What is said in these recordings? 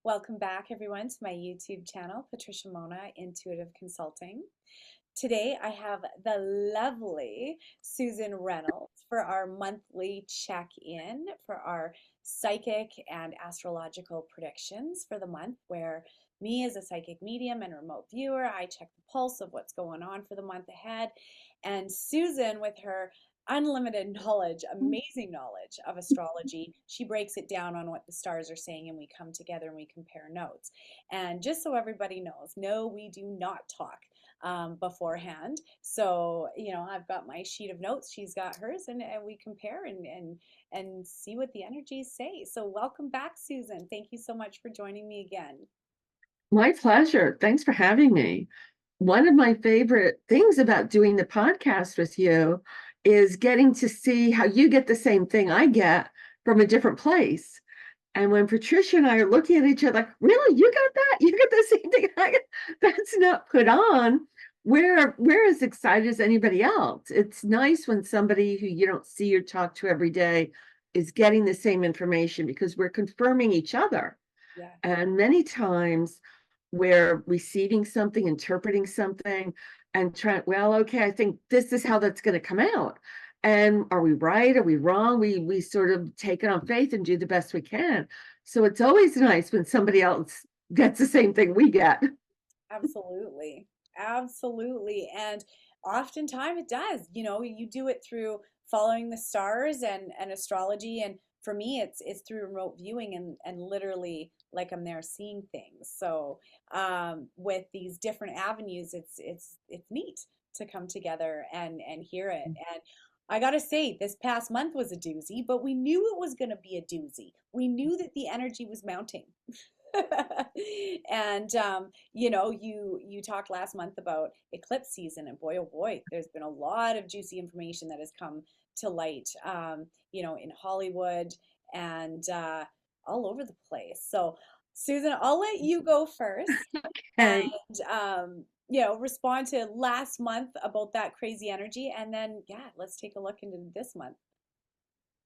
Welcome back, everyone, to my YouTube channel, Patricia Monna, Intuitive Consulting. Today, I have the lovely Susan Reynolds for our monthly check-in for our psychic and astrological predictions for the month, where me as a psychic medium and remote viewer, I check the pulse of what's going on for the month ahead. And Susan, with her unlimited knowledge, amazing knowledge of astrology, she breaks it down on what the stars are saying, and we come together and we compare notes. And just so everybody knows, no, we do not talk beforehand. So, I've got my sheet of notes, she's got hers, and we compare and see what the energies say. So welcome back, Susan. Thank you so much for joining me again. My pleasure. Thanks for having me. One of my favorite things about doing the podcast with you is getting to see how you get the same thing I get from a different place. And when Patricia and I are looking at each other, like, really, you got that? You got the same thing I get? That's not put on. We're as excited as anybody else. It's nice when somebody who you don't see or talk to every day is getting the same information because we're confirming each other. Yeah. And many times we're receiving something, interpreting something, and trying, well, okay, I think this is how that's going to come out. And are we right? Are we wrong? We sort of take it on faith and do the best we can. So it's always nice when somebody else gets the same thing we get. Absolutely. Absolutely. And oftentimes it does. You do it through following the stars and astrology. And for me, it's through remote viewing and literally like I'm there seeing things. So with these different avenues, it's neat to come together and hear it. And I gotta say, this past month was a doozy, but we knew it was gonna be a doozy. We knew that the energy was mounting. And you talked last month about eclipse season, and boy, oh boy, there's been a lot of juicy information that has come to light, in Hollywood and all over the place. So, Susan, I'll let you go first Okay. and respond to last month about that crazy energy, and then yeah, let's take a look into this month.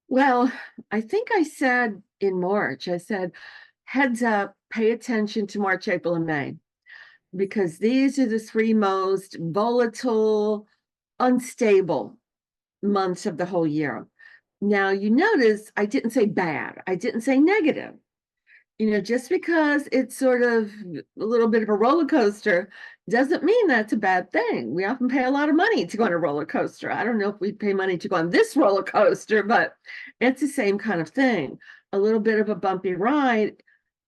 Well, I think I said in March, I said, heads up, pay attention to March, April, and May, because these are the three most volatile, unstable months of the whole year. Now, you notice I didn't say bad, I didn't say negative. Just because it's sort of a little bit of a roller coaster doesn't mean that's a bad thing. We often pay a lot of money to go on a roller coaster. I don't know if we pay money to go on this roller coaster, but it's the same kind of thing. A little bit of a bumpy ride.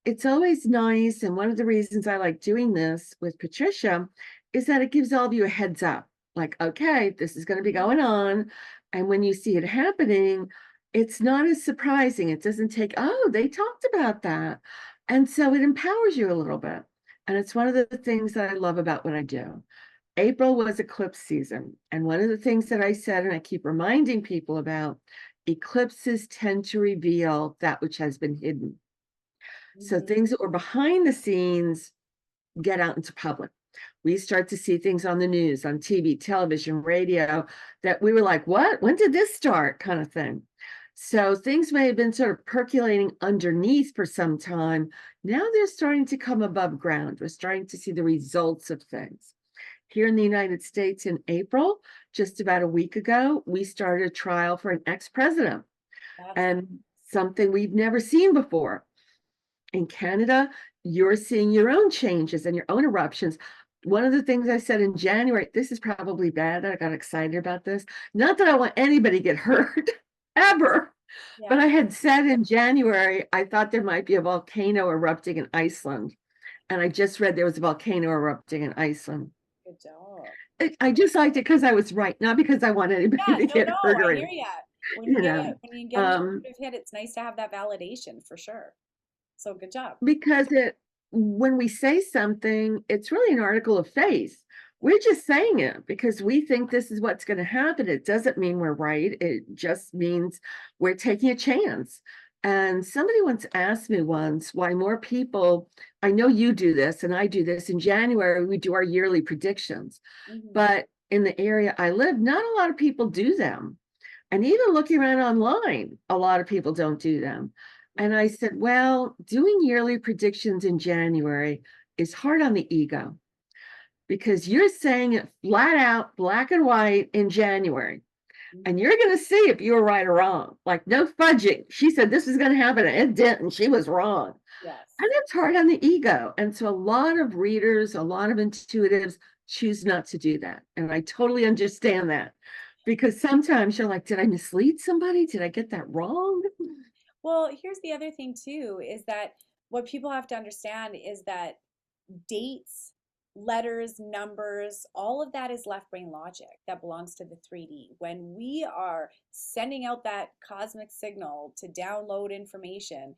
It's always nice. And one of the reasons I like doing this with Patricia is that it gives all of you a heads up. Like, okay, this is going to be going on. And when you see it happening, it's not as surprising. It doesn't take, oh, they talked about that. And so it empowers you a little bit. And it's one of the things that I love about what I do. April was eclipse season. And one of the things that I said, and I keep reminding people about, eclipses tend to reveal that which has been hidden. So Mhm. things that were behind the scenes get out into public. We start to see things on the news, on TV, television, radio, that we were like, what? When did this start? Kind of thing. So things may have been sort of percolating underneath for some time. Now they're starting to come above ground. We're starting to see the results of things. Here in the United States in April, just about a week ago, we started a trial for an ex-president, That's and something we've never seen before. In Canada, you're seeing your own changes and your own eruptions. One of the things I said in January, this is probably bad that I got excited about this. Not that I want anybody to get hurt ever, but yeah, I had said in January, I thought there might be a volcano erupting in Iceland. And I just read there was a volcano erupting in Iceland. good job. I just liked it because I was right, not because I want anybody Yeah, to no, get no, hurt I or hear anything, ya. When you you get know. it, when you get an Um, intuitive hit, it's nice to have that validation for sure. So good job. because when we say something, it's really an article of faith. We're just saying it because we think this is what's going to happen. It doesn't mean we're right. It just means we're taking a chance. And somebody once asked me once why more people, I know you do this and I do this in January, we do our yearly predictions, Hmm. but in the area I live, not a lot of people do them. And even looking around online, a lot of people don't do them. And I said, well, doing yearly predictions in January is hard on the ego because you're saying it flat out, black and white in January. And Mhm. you're going to see if you were right or wrong. Like, no fudging. She said this is going to happen, and it didn't. She was wrong. Yes. And it's hard on the ego. And so a lot of readers, a lot of intuitives choose not to do that. And I totally understand that because sometimes you're like, did I mislead somebody? Did I get that wrong? Well, here's the other thing too, is that what people have to understand is that dates, letters, numbers, all of that is left brain logic that belongs to the 3D. When we are sending out that cosmic signal to download information,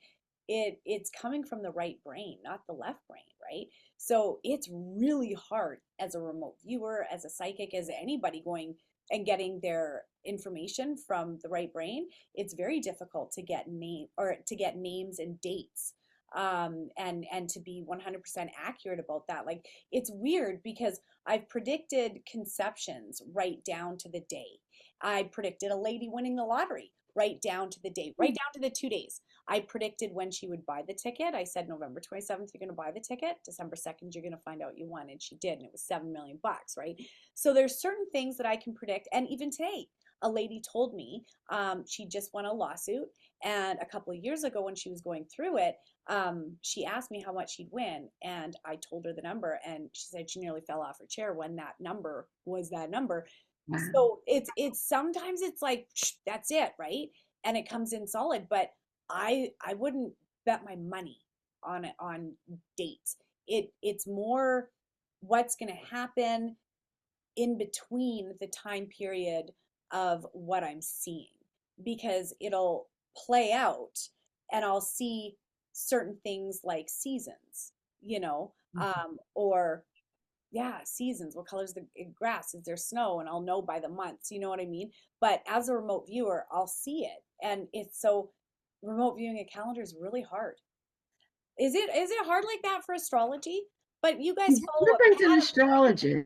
it's coming from the right brain, not the left brain, right? So it's really hard as a remote viewer, as a psychic, as anybody going and getting their information from the right brain. It's very difficult to get name or to get names and dates, and to be 100% accurate about that. Like, it's weird because I've predicted conceptions right down to the day. I predicted a lady winning the lottery right down to the day, right down to the 2 days. I predicted when she would buy the ticket. I said November 27th, you're going to buy the ticket. December 2nd, you're going to find out you won. And she did. And it was 7 million bucks, right? So there's certain things that I can predict. And even today, a lady told me she just won a lawsuit. And a couple of years ago, when she was going through it, she asked me how much she'd win. And I told her the number. And she said she nearly fell off her chair when that number was that number. Wow. So it's sometimes it's like that's it, right? And it comes in solid, but I wouldn't bet my money on it on dates. It's more what's going to happen in between the time period of what I'm seeing, because it'll play out and I'll see certain things like seasons, or yeah, seasons. What color's the grass? Is there snow? And I'll know by the months. You know what I mean? But as a remote viewer, I'll see it, and it's so remote viewing a calendar is really hard. Is it hard like that for astrology? But you guys It's follow a different in pattern, right? astrology.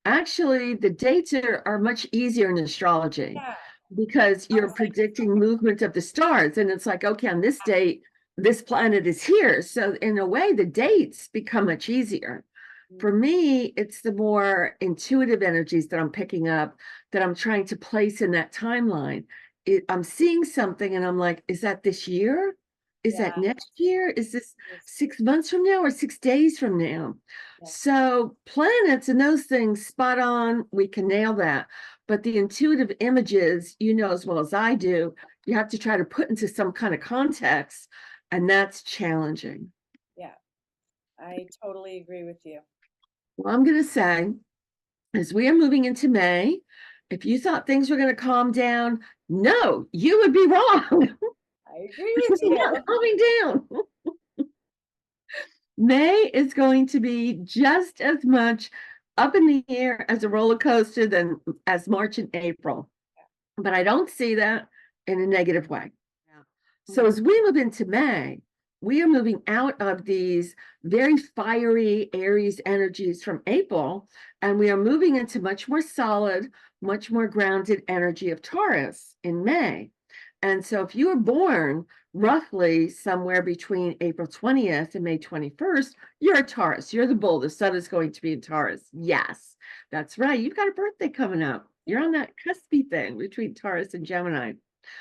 Actually, the dates are much easier in astrology Yeah, because on a you're psychic predicting movement of the stars. And it's like, okay, on this date, this planet is here. So, in a way, the dates become much easier. For level. me, it's the more intuitive energies that I'm picking up that I'm trying to place in that timeline. I'm seeing something and I'm like, is that this year? Is Yeah, that next year? Is this yes, 6 months from now or 6 days from now? yeah, So, planets and those things, spot on, we can nail that. But the intuitive images, you know as well as I do, you have to try to put into some kind of context, and that's challenging. yeah. I totally agree with you. Well, I'm going to say, as we are moving into May, if you thought things were going to calm down, no, you would be wrong. I agree with It's not you. calming down. May is going to be just as much up in the air as a roller coaster than as March and April. But I don't see that in a negative way. Yeah. So Mhm. as we move into May, we are moving out of these very fiery Aries energies from April, and we are moving into much more solid, much more grounded energy of Taurus in May. And so if you were born roughly somewhere between April 20th and May 21st, you're a Taurus. You're the bull. The sun is going to be in Taurus. Yes, that's right. You've got a birthday coming up. You're Yeah, on that cuspy thing between Taurus and Gemini.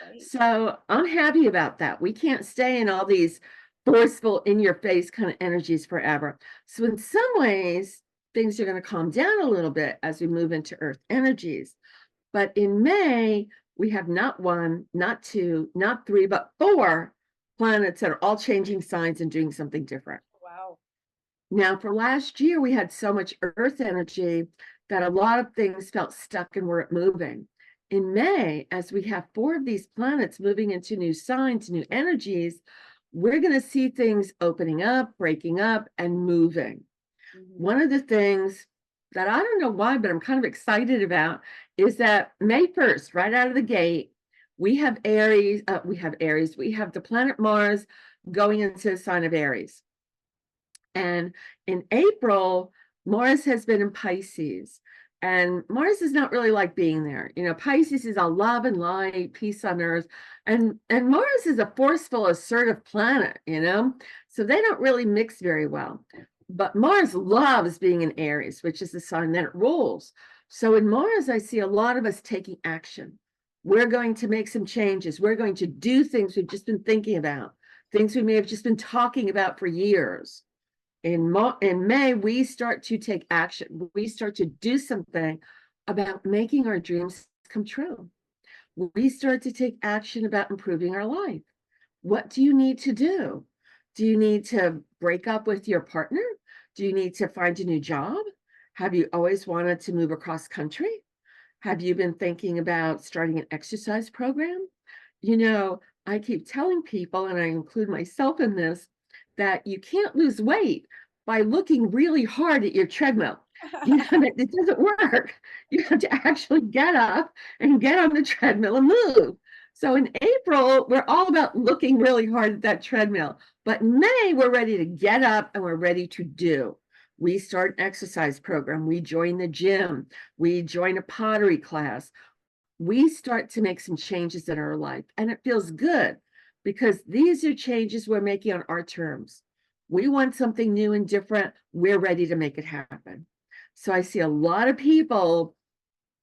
right. So I'm happy about that. We can't stay in all these forceful, in your face kind of energies forever. So, in some ways, things are going to calm down a little bit as we move into Earth energies. But in May, we have not one, not two, not three, but four planets that are all changing signs and doing something different. Wow. Now, for last year, we had so much Earth energy that a lot of things felt stuck and weren't moving. In May, as we have four of these planets moving into new signs, new energies, we're going to see things opening up, breaking up, and moving. Hmm. One of the things that I don't know why, but I'm kind of excited about is that May 1st, right out of the gate, we have Aries, we have the planet Mars going into the sign of Aries. And in April, Mars has been in Pisces. And Mars is not really like being there. Pisces is all love and light, peace on earth. And Mars is a forceful, assertive planet. So they don't really mix very well. But Mars loves being in Aries, which is the sign that it rules. So in Mars, I see a lot of us taking action. We're going to make some changes. We're going to do things we've just been thinking about, things we may have just been talking about for years. In May, we start to take action. We start to do something about making our dreams come true. We start to take action about improving our life. What do you need to do? Do you need to break up with your partner? Do you need to find a new job? Have you always wanted to move across country? Have you been thinking about starting an exercise program? I keep telling people, and I include myself in this, that you can't lose weight by looking really hard at your treadmill. It doesn't work. You have to actually get up and get on the treadmill and move. So in April, we're all about looking really hard at that treadmill. But in May, we're ready to get up and we're ready to do. We start an exercise program. We join the gym. We join a pottery class. We start to make some changes in our life, and it feels good because these are changes we're making on our terms. We want something new and different. We're ready to make it happen. So I see a lot of people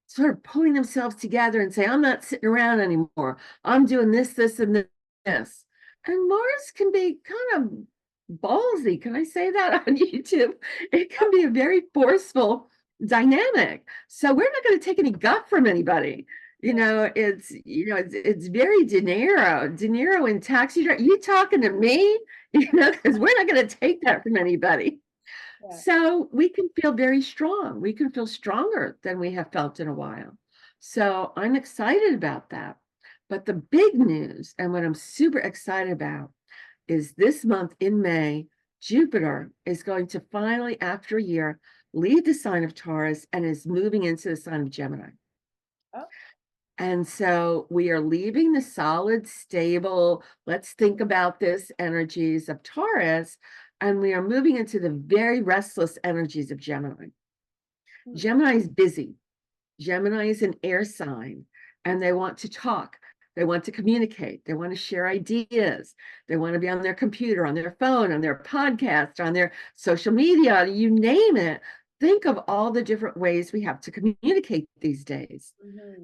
sort of pulling themselves together and say, I'm not sitting around anymore. I'm doing this, this, and this. And Mars can be kind of ballsy. Can I say that on YouTube? It can be a very forceful dynamic. So we're not going to take any guff from anybody. It's very De Niro in Taxi Driver. You talking to me? Because we're not going to take that from anybody. Yeah. So we can feel very strong. We can feel stronger than we have felt in a while. So I'm excited about that. But the big news, and what I'm super excited about, is this month in May, Jupiter is going to finally, after a year, leave the sign of Taurus and is moving into the sign of Gemini. Oh. And so we are leaving the solid, stable, let's think about this energies of Taurus, and we are moving into the very restless energies of Gemini. Gemini is busy. Gemini is an air sign, and they want to talk. They want to communicate. They want to share ideas. They want to be on their computer, on their phone, on their podcast, on their social media, you name it. Think of all the different ways we have to communicate these days,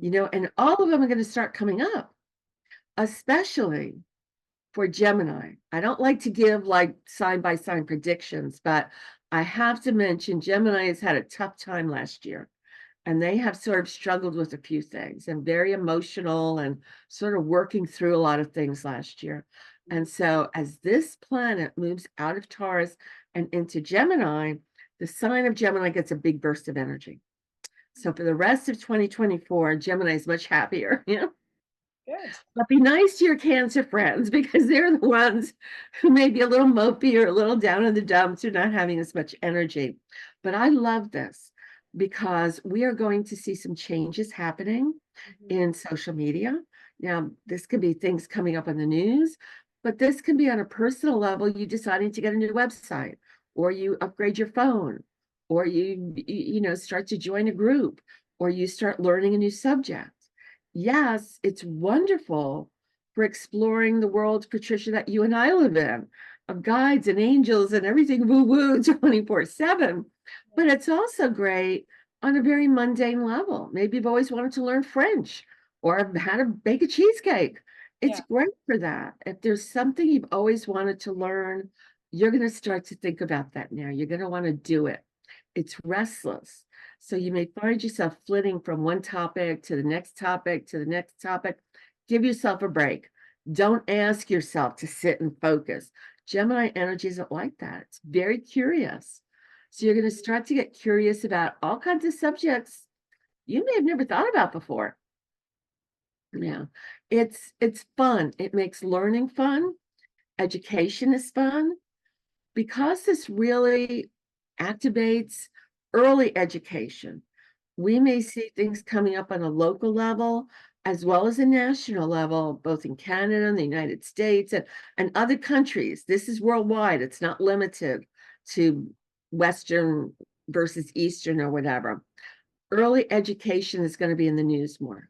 and all of them are going to start coming up, especially for Gemini. I don't like to give like sign by sign predictions, but I have to mention Gemini has had a tough time last year. And they have sort of struggled with a few things and very emotional and sort of working through a lot of things last year. And so as this planet moves out of Taurus and into Gemini, the sign of Gemini gets a big burst of energy. So for the rest of 2024, Gemini is much happier. Good. But be nice to your Cancer friends because they're the ones who may be a little mopey or a little down in the dumps or not having as much energy. But I love this because we are going to see some changes happening in social media. Now, this could be things coming up on the news, but this can be on a personal level, you deciding to get a new website, or you upgrade your phone, or you start to join a group, or you start learning a new subject. Yes, it's wonderful for exploring the world, Patricia, that you and I live in, of guides and angels and everything woo-woo 24/7. But it's also great on a very mundane level. Maybe you've always wanted to learn French or how to bake a cheesecake. It's great for that. If there's something you've always wanted to learn, you're going to start to think about that now. You're going to want to do it. It's restless. So you may find yourself flitting from one topic to the next topic to the next topic. Give yourself a break. Don't ask yourself to sit and focus. Gemini energy isn't like that. It's very curious. So you're going to start to get curious about all kinds of subjects you may have never thought about before. Yeah, it's fun. It makes learning fun. Education is fun. Because this really activates early education, we may see things coming up on a local level as well as a national level, both in Canada and the United States and other countries. This is worldwide. It's not limited to Western versus Eastern or whatever. early education is going to be in the news more.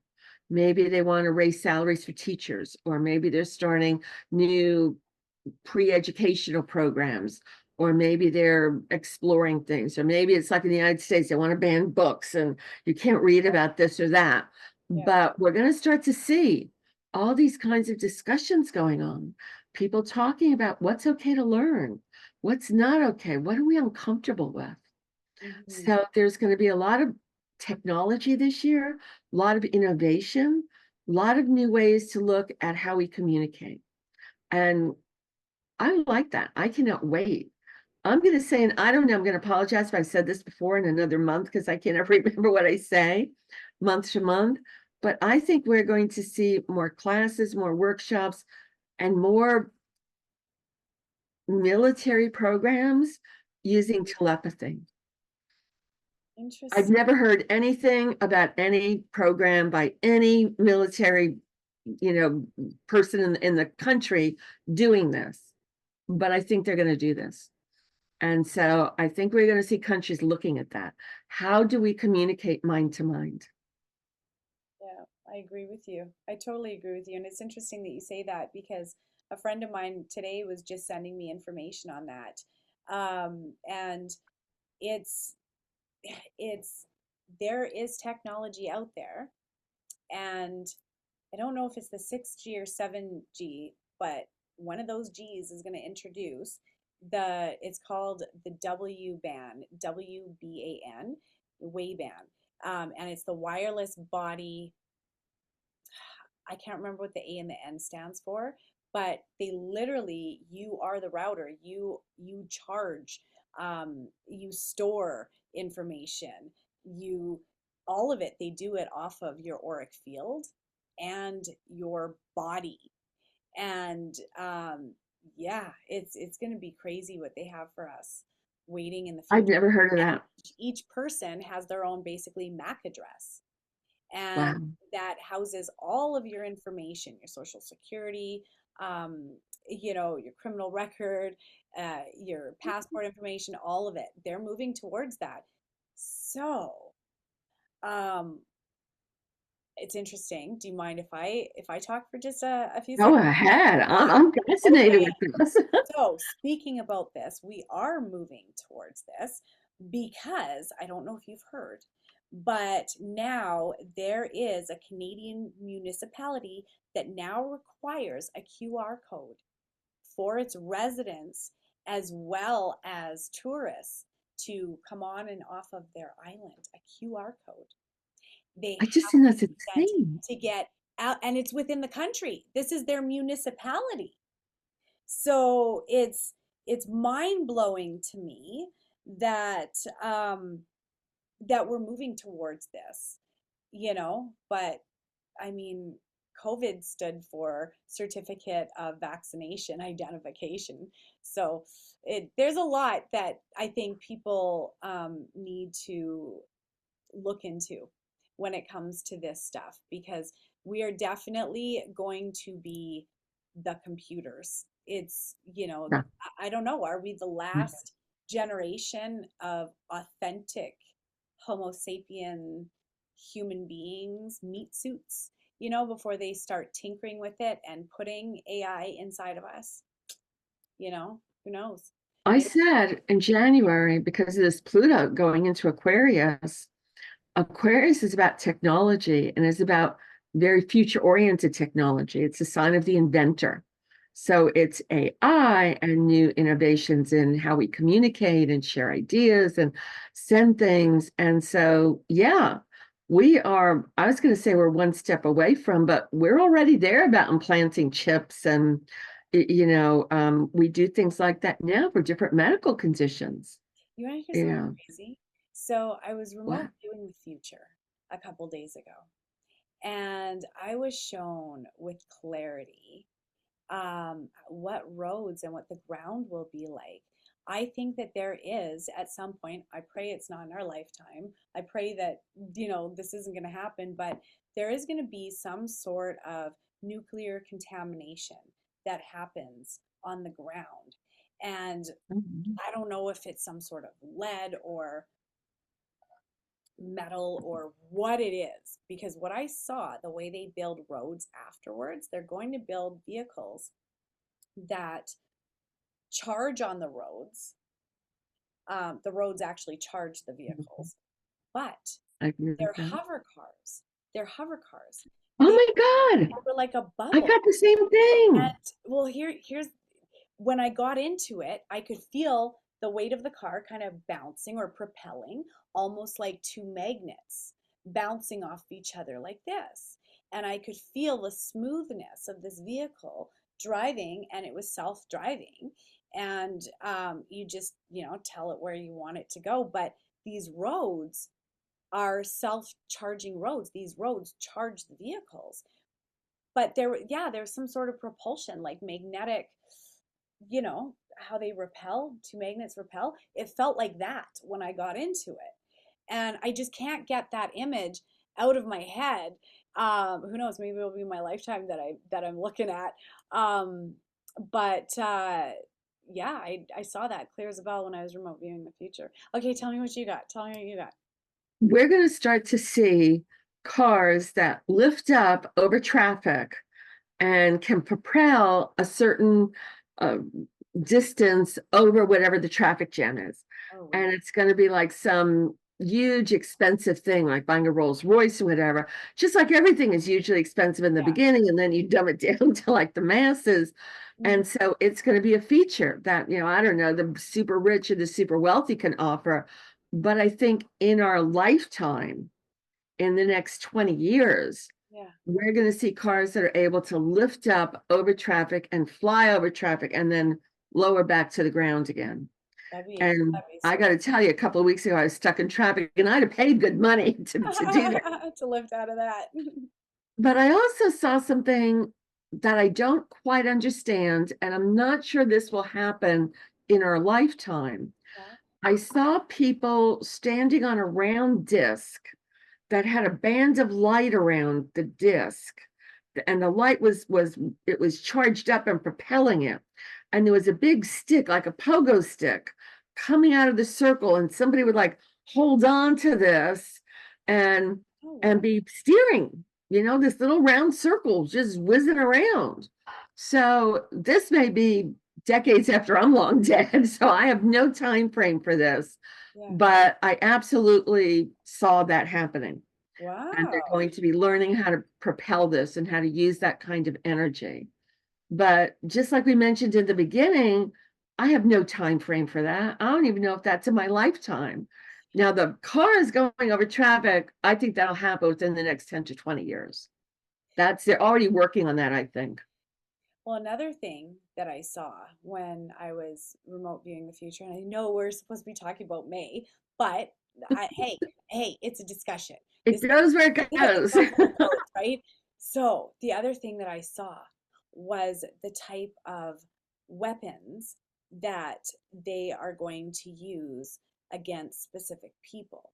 Maybe they want to raise salaries for teachers, or maybe they're starting new pre-educational programs, or maybe they're exploring things, or maybe it's like in the United States, they want to ban books and you can't read about this or that. Yeah. But we're going to start to see all these kinds of discussions going on, people talking about what's okay to learn, what's not okay, what are we uncomfortable with. Mhm. So there's going to be a lot of technology this year, a lot of innovation, a lot of new ways to look at how we communicate. And I like that. I cannot wait. I'm going to say, and I don't know, I'm going to apologize if I've said this before in another month because I can't ever remember what I say month to month. But I think we're going to see more classes, more workshops, and more military programs using telepathy. I've Interesting. never heard anything about any program by any military, person in the country doing this. But I think they're going to do this. And so I think we're going to see countries looking at that. How do we communicate mind to mind? Yeah, I agree with you. I totally agree with you. And it's interesting that you say that because a friend of mine today was just sending me information on that. And it's it's there is technology out there, and I don't know if it's the 6G or 7G, but one of those G's is going to introduce it's called the W band, WBAN, way band. And it's the wireless body. I can't remember what the A and the N stands for, but they literally, you are the router. You charge, you store information, you all of it. They do it off of your auric field and your body. And yeah, it's going to be crazy what they have for us waiting in the I've future. never heard of And that. each person has their own basically MAC address, and Wow. that houses all of your information, your social security, um, your criminal record, your passport information, all of it. They're moving towards that. So, um, it's interesting. Do you mind if I talk for just a few Go seconds? ahead. Yeah. I'm fascinated Okay. with this. So, speaking about this, we are moving towards this because I don't know if you've heard, but now there is a Canadian municipality that now requires a QR code for its residents as well as tourists to come on and off of their island, a QR code. They I just have think to that's present insane. to get out, and it's within the country. This is their municipality. So it's mind blowing to me that that we're moving towards this, but I mean, COVID stood for Certificate of Vaccination Identification. So there's a lot that I think people need to look into when it comes to this stuff because we are definitely going to be the computers. It's, Yeah. I don't know, are we the last generation of authentic Homo sapien human beings, meat suits, before they start tinkering with it and putting AI inside of us? Who knows? I Maybe. said in January, because of this Pluto going into Aquarius, Aquarius is about technology and is about very future oriented technology. It's a sign of the inventor. So it's AI and new innovations in how we communicate and share ideas and send things. And so, yeah, I was going to say we're one step away from, but we're already there about implanting chips and, we do things like that now for different medical conditions. You want to hear something Yeah. crazy? So I was remote What? viewing the future a couple days ago, and I was shown with clarity what roads and what the ground will be like. I think that there is at some point, I pray it's not in our lifetime. I pray that, this isn't going to happen, but there is going to be some sort of nuclear contamination that happens on the ground. And Mhm. I don't know if it's some sort of lead or metal or what it is. Because what I saw, the way they build roads afterwards, they're going to build vehicles that charge on the roads. The roads actually charge the vehicles, but I agree with they're that. hover cars. They're hover cars. Oh They my God. were like a I bubble. got the same thing. And well, here's when I got into it, I could feel the weight of the car kind of bouncing or propelling, almost like two magnets bouncing off each other like this. And I could feel the smoothness of this vehicle driving, and it was self-driving. And you just, tell it where you want it to go. But these roads are self-charging roads. These roads charge the vehicles. But there's some sort of propulsion, like magnetic, how they repel, two magnets repel. It felt like that when I got into it. And I just can't get that image out of my head. Who knows? Maybe it'll be my lifetime that I'm looking at. Um, but yeah, I saw that clear as a bell when I was remote viewing the future. Okay, tell me what you got. Tell me what you got. We're going to start to see cars that lift up over traffic and can propel a certain uh, distance over whatever the traffic jam is. Oh, And really? it's going to be like some huge expensive thing, like buying a Rolls Royce or whatever. Just like everything is usually expensive in the Yeah. beginning, and then you dumb it down to like the masses. Mhm. And so it's going to be a feature that, I don't know, the super rich or the super wealthy can offer. But I think in our lifetime, in the next 20 years, Yeah. we're going to see cars that are able to lift up over traffic and fly over traffic and then lower back to the ground again. And That'd be I so got to tell you, a couple of weeks ago, I was stuck in traffic and I'd have paid good money to do that. to lift out of that. But I also saw something that I don't quite understand, and I'm not sure this will happen in our lifetime. Yeah. I saw people standing on a round disc that had a band of light around the disc, and the light was charged up and propelling it, and there was a big stick like a pogo stick coming out of the circle, and somebody would like hold on to this and Oh, and wow. be steering, this little round circle just whizzing around. So this may be decades after I'm long dead, so I have no time frame for this, Yeah. but I absolutely saw that happening. And they're Wow. going to be learning how to propel this and how to use that kind of energy. But just like we mentioned in the beginning, I have no time frame for that. I don't even know if that's in my lifetime. Now, the cars going over traffic, I think that'll happen within the next 10 to 20 years. They're already working on that, I think. Well, another thing that I saw when I was remote viewing the future, and I know we're supposed to be talking about May, but hey, it's a discussion. It This goes where it it goes. goes where it goes, right? So the other thing that I saw was the type of weapons that they are going to use against specific people.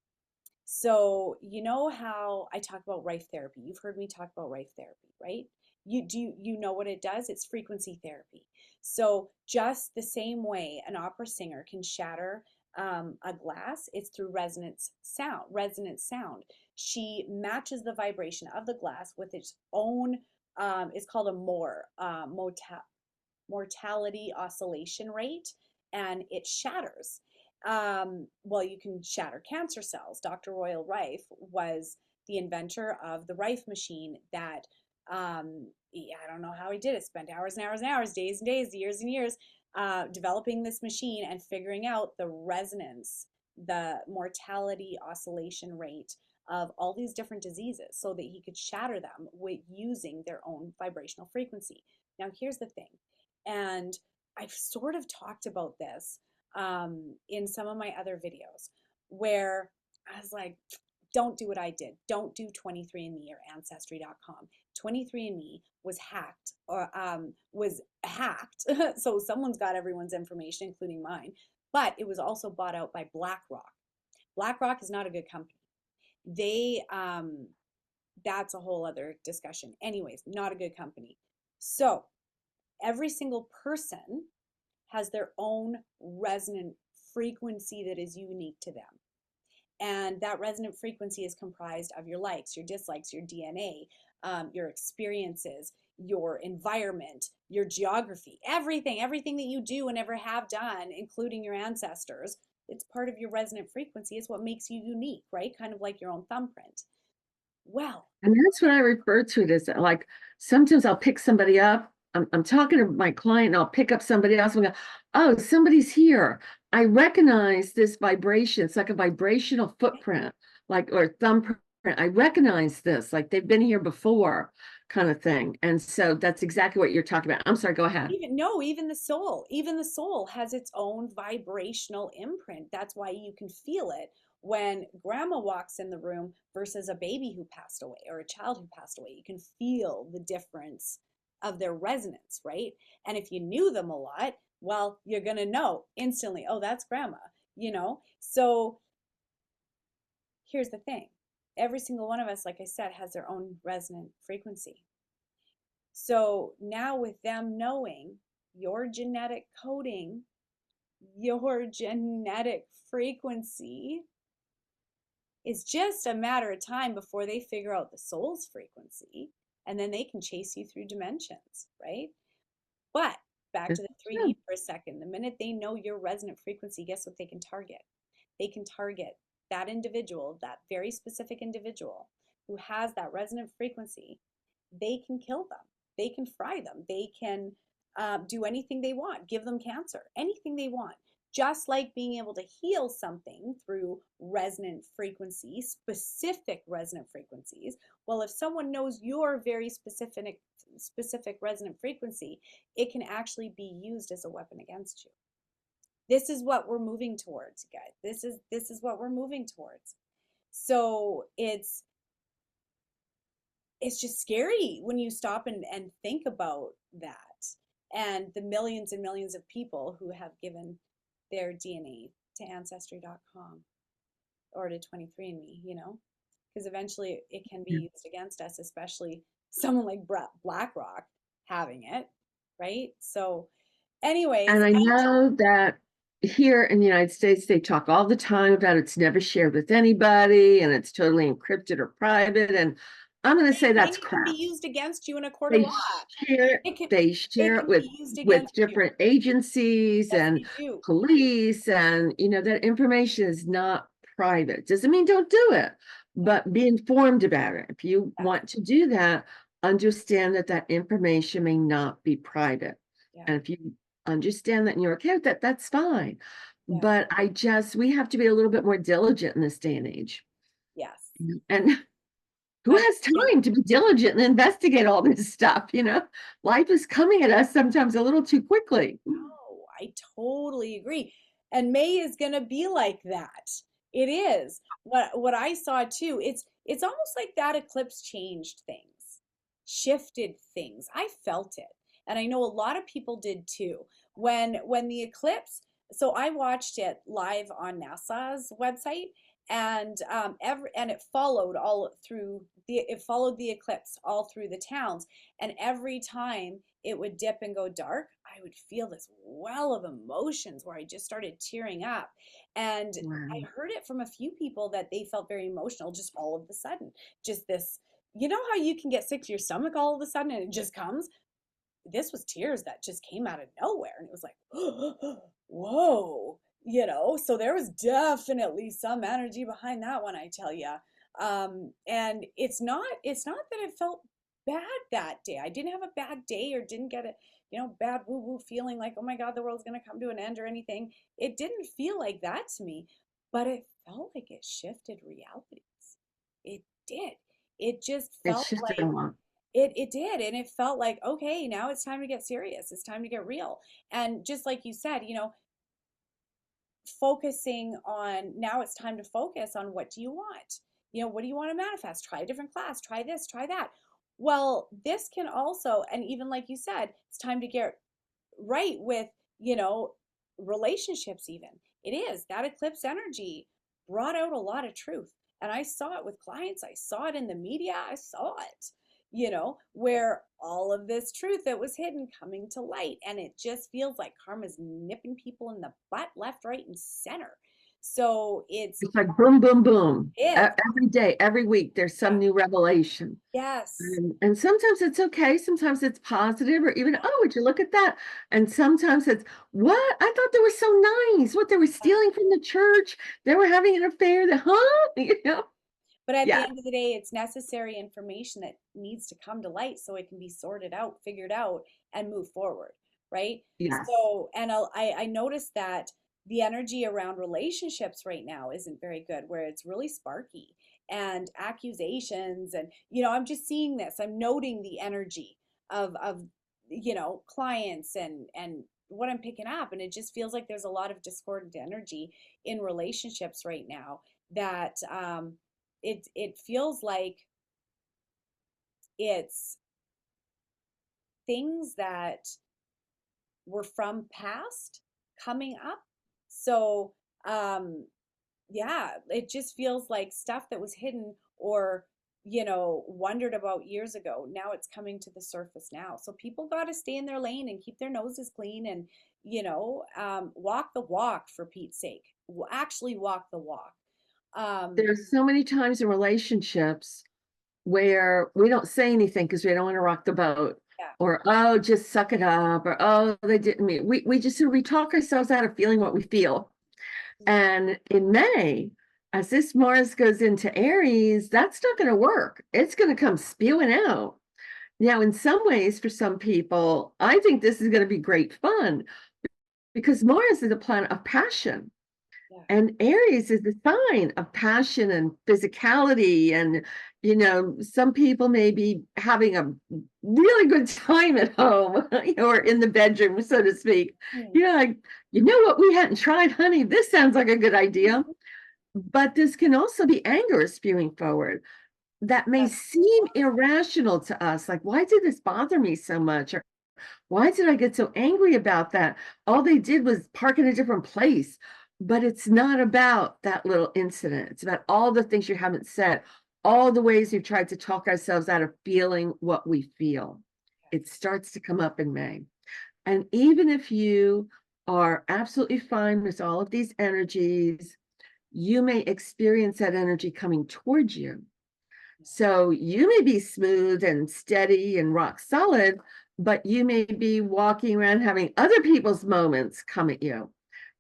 So, you know how I talk about rife therapy? You've heard me talk about rife therapy, right? You know what it does? It's frequency therapy. So, just the same way an opera singer can shatter a glass, it's through resonance sound. Resonance sound. She matches the vibration of the glass with its own. It's called a mortality oscillation rate, and it shatters. Well, you can shatter cancer cells. Dr. Royal Rife was the inventor of the Rife machine that I don't know how he did it, spent hours and hours and hours, days and days, years and years developing this machine and figuring out the resonance, the mortality oscillation rate of all these different diseases so that he could shatter them with using their own vibrational frequency. Now, here's the thing, and I've sort of talked about this in some of my other videos where I was like, don't do what I did. Don't do 23andMe or Ancestry.com. 23andMe was hacked. So someone's got everyone's information, including mine. But it was also bought out by BlackRock. BlackRock is not a good company. They That's a whole other discussion. Anyways, not a good company. So every single person has their own resonant frequency that is unique to them. And that resonant frequency is comprised of your likes, your dislikes, your DNA, your experiences, your environment, your geography, everything that you do and ever have done, including your ancestors. It's part of your resonant frequency. It's what makes you unique, right? Kind of like your own thumbprint. Well, And that's what I refer to it as. Like sometimes I'll pick somebody up. I'm talking to my client and I'll pick up somebody else and go, oh, somebody's here. I recognize this vibration. It's like a vibrational footprint, like, or thumbprint. I recognize this, like they've been here before, kind of thing. And so that's exactly what you're talking about. I'm sorry, go ahead. even the soul has its own vibrational imprint. That's why you can feel it when grandma walks in the room versus a baby who passed away or a child who passed away. You can feel the difference of their resonance, right? And if you knew them a lot, well, you're going to know instantly, oh, that's grandma, you know? So here's the thing. Every single one of us, like I said, has their own resonant frequency. So now with them knowing your genetic coding, your genetic frequency, is just a matter of time before they figure out the soul's frequency, and then they can chase you through dimensions, right? But back to the 3D for a second. The minute they know your resonant frequency, guess what they can target? They can target that individual, that very specific individual who has that resonant frequency. They can kill them. They can fry them. They can do anything they want, give them cancer, anything they want. Just like being able to heal something through resonant frequencies, specific resonant frequencies. Well, if someone knows your very specific resonant frequency, it can actually be used as a weapon against you. This is what we're moving towards, guys. This is what we're moving towards. So it's just scary when you stop and think about that, and the millions and millions of people who have given their DNA to ancestry.com or to 23andMe, you know, because eventually it can be used against us, especially someone like BlackRock having it, right? So anyways, And I know that here in the United States, they talk all the time about it's never shared with anybody and it's totally encrypted or private. And I'm going to say and that's it can be crap. used against you in a court of They law. share It can they it share it can be used with against you. different agencies Yes, and they do. police, and that information is not private. Doesn't mean don't do it, Yeah, but be informed about it. If you yeah, want to do that, understand that that information may not be private. yeah, And if you understand that and you're okay with that, that's fine. yeah. But we have to be a little bit more diligent in this day and age. Yes. And who I'm has in. time to be diligent and investigate all this stuff? Life is coming at us sometimes a little too quickly. No, I totally agree. And May is going to be like that. It is. What I saw too, it's almost like that eclipse changed things, shifted things. I felt it. And I know a lot of people did too. When the eclipse, so I watched it live on NASA's website, and it followed it followed the eclipse all through the towns, and every time it would dip and go dark, I would feel this well of emotions where I just started tearing up. And I Wow. heard it from a few people that they felt very emotional just all of a sudden. Just this, you know how you can get sick to your stomach all of a sudden and it just comes? This was tears that just came out of nowhere. And it was like, whoa, so there was definitely some energy behind that one, I tell you. And it's not that it felt bad that day. I didn't have a bad day or didn't get a, bad woo woo feeling like, oh my God, the world's going to come to an end or anything. It didn't feel like that to me, but it felt like it shifted realities. It did. It just It's felt just a like lot. it did, and it felt like, okay, now it's time to get serious. It's time to get real. And just like you said, focusing on, now it's time to focus on, what do you want? What do you want to manifest? Try a different class, try this, try that. Well, this can also, and even like you said, it's time to get right with, you know, relationships even. It is that eclipse energy brought out a lot of truth. And I saw it with clients, I saw it in the media, I saw it, where all of this truth that was hidden coming to light. And it just feels like karma's nipping people in the butt, left, right, and center. So it's It's like boom, boom, boom. it. Every day, every week, there's Yeah. some new revelation. Yes. And sometimes it's okay. Sometimes it's positive, or even, Yeah. oh, would you look at that? And sometimes it's, what? I thought they were so nice. What, they were stealing from the church? They were having an affair. Huh? You know? But at the Yeah. end of the day, it's necessary information that needs to come to light so it can be sorted out, figured out, and move forward, right? Yes. So, and I noticed that the energy around relationships right now isn't very good, where it's really sparky and accusations, and I'm just seeing this. I'm noting the energy of clients and what I'm picking up, and it just feels like there's a lot of discordant energy in relationships right now that it feels like it's things that were from past coming up. So yeah, it just feels like stuff that was hidden or wondered about years ago. Now it's coming to the surface now. So people got to stay in their lane and keep their noses clean and walk the walk, for Pete's sake. Actually walk the walk. Um, There's so many times in relationships where we don't say anything because we don't want to rock the boat, yeah. or, oh, just suck it up, or, oh, they didn't mean. We just we talk ourselves out of feeling what we feel. And in May, as this Mars goes into Aries, that's not going to work. It's going to come spewing out. Now, in some ways, for some people, I think this is going to be great fun because Mars is a planet of passion. Yeah. And Aries is the sign of passion and physicality. And, some people may be having a really good time at home, or in the bedroom, so to speak. Hmm. Like, you know what we hadn't tried, honey? This sounds like a good idea. But this can also be anger spewing forward that may Yeah. seem irrational to us. Like, why did this bother me so much? Or why did I get so angry about that? All they did was park in a different place. But it's not about that little incident. It's about all the things you haven't said, all the ways we've tried to talk ourselves out of feeling what we feel. It starts to come up in May. And even if you are absolutely fine with all of these energies, you may experience that energy coming towards you. So you may be smooth and steady and rock solid, but you may be walking around having other people's moments come at you.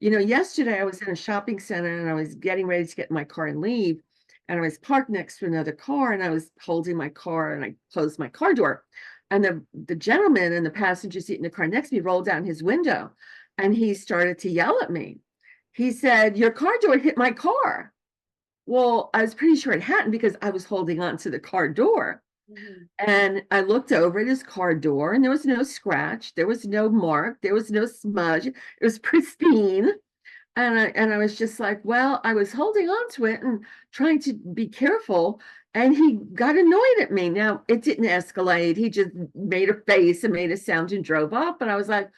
Yesterday I was in a shopping center and I was getting ready to get in my car and leave. And I was parked next to another car and I was holding my car and I closed my car door. And the gentleman in the passenger seat in the car next to me rolled down his window and he started to yell at me. He said, "Your car door hit my car." Well, I was pretty sure it hadn't because I was holding on to the car door. Hmm. And I looked over at his car door and there was no scratch, there was no mark, there was no smudge. It was pristine. And I was just like, well, I was holding on to it and trying to be careful. And he got annoyed at me. Now, it didn't escalate. He just made a face and made a sound and drove off. And I was like,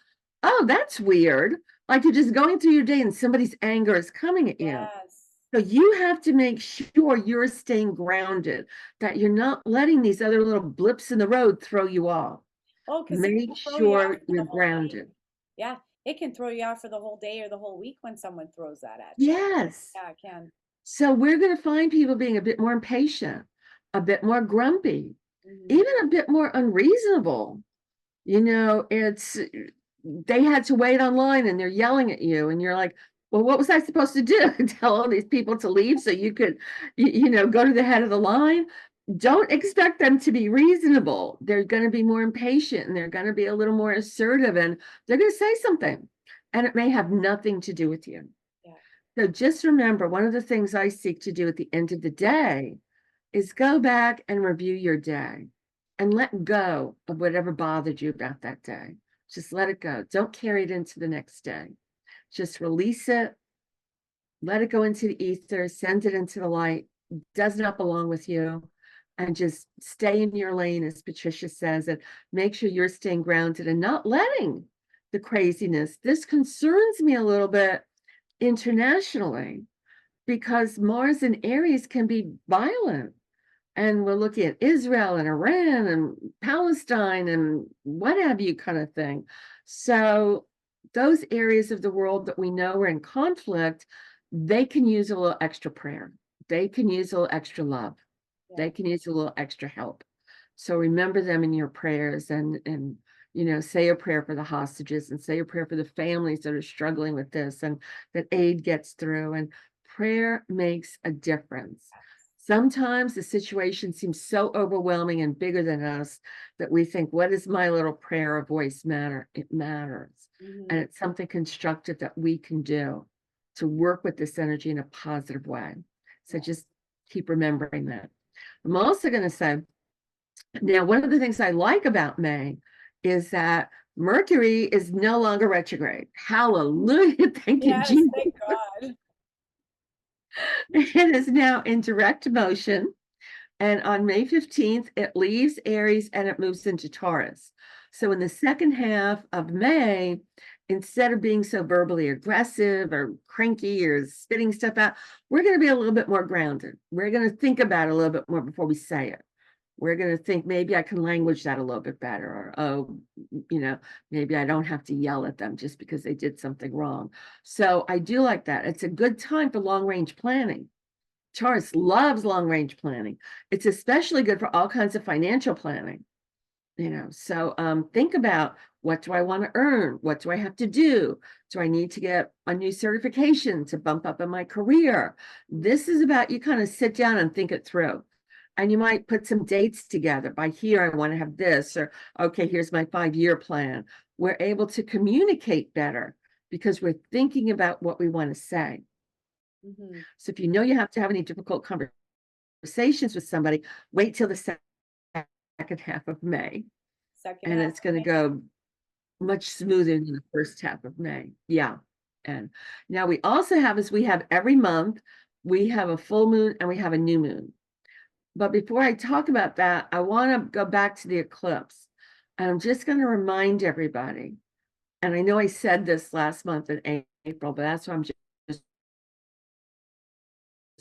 oh, that's weird. Like, you're just going through your day and somebody's anger is coming at you. Yes. So you have to make sure you're staying grounded, that you're not letting these other little blips in the road throw you off. Oh, because it Make can throw you off sure for you're the whole day. grounded. Yeah, it can throw you off for the whole day or the whole week when someone throws that at you. Yes. Yeah, it can. So we're going to find people being a bit more impatient, a bit more grumpy, Hmm. even a bit more unreasonable. It's they had to wait online and they're yelling at you, and you're like, well, what was I supposed to do? Tell all these people to leave so you could, go to the head of the line? Don't expect them to be reasonable. They're going to be more impatient and they're going to be a little more assertive and they're going to say something, and it may have nothing to do with you. Yeah. So just remember, one of the things I seek to do at the end of the day is go back and review your day and let go of whatever bothered you about that day. Just let it go. Don't carry it into the next day. Just release it, let it go into the ether, send it into the light. It does not belong with you. And just stay in your lane, as Patricia says, and make sure you're staying grounded and not letting the craziness. This concerns me a little bit internationally because Mars and Aries can be violent. And we're looking at Israel and Iran and Palestine and what have you, kind of thing. So those areas of the world that we know are in conflict, they can use a little extra prayer. They can use a little extra love. Yeah. They can use a little extra help. So remember them in your prayers, and say a prayer for the hostages, and say a prayer for the families that are struggling with this, and that aid gets through. And prayer makes a difference. Sometimes the situation seems so overwhelming and bigger than us that we think, what does my little prayer or voice matter? It matters. And Hmm. it's something constructive that we can do to work with this energy in a positive way. So Yeah. just keep remembering that. I'm also going to say, now, one of the things I like about May is that Mercury is no longer retrograde. Hallelujah. Thank you, Yes, Jesus. thank God. It is now in direct motion. And on May 15th, it leaves Aries and it moves into Taurus. So in the second half of May, instead of being so verbally aggressive or cranky or spitting stuff out, we're going to be a little bit more grounded. We're going to think about it a little bit more before we say it. We're going to think, maybe I can language that a little bit better, or, oh, maybe I don't have to yell at them just because they did something wrong. So I do like that. It's a good time for long range planning. Taurus loves long range planning. It's especially good for all kinds of financial planning. So think about, what do I want to earn? What do I have to do? Do I need to get a new certification to bump up in my career? This is about, you kind of sit down and think it through. And you might put some dates together. By here, I want to have this, or okay, here's my 5-year plan. We're able to communicate better because we're thinking about what we want to say. Hmm. So if you know you have to have any difficult conversations with somebody, wait till the second half of May, Second and half it's going to of go much smoother than the first half of May. Yeah. And now we also have, as we have every month, we have a full moon and we have a new moon. But before I talk about that, I want to go back to the eclipse. And I'm just going to remind everybody, and I know I said this last month in April, but that's why I'm just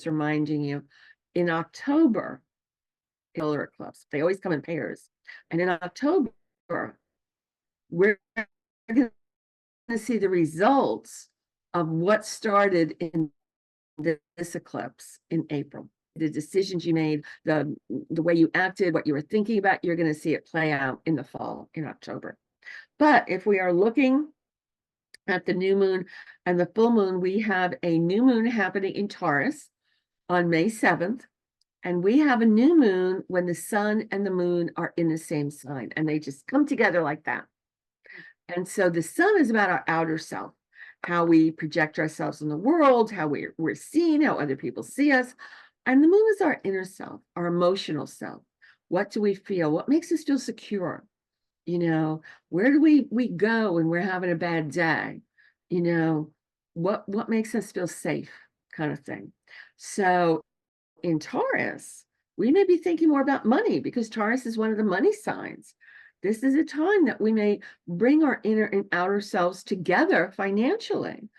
reminding you. In October, solar eclipse, they always come in pairs. And in October, we're going to see the results of what started in this eclipse in April. The decisions you made, the way you acted, what you were thinking about, you're going to see it play out in the fall, in October. But if we are looking at the new moon and the full moon, we have a new moon happening in Taurus on May 7th. And we have a new moon when the sun and the moon are in the same sign, and they just come together like that. And so the sun is about our outer self, how we project ourselves in the world, how we're seen, how other people see us. And the moon is our inner self, our emotional self. What do we feel? What makes us feel secure? Where do we go when we're having a bad day? What makes us feel safe, kind of thing. So in Taurus, we may be thinking more about money because Taurus is one of the money signs. This is a time that we may bring our inner and outer selves together financially.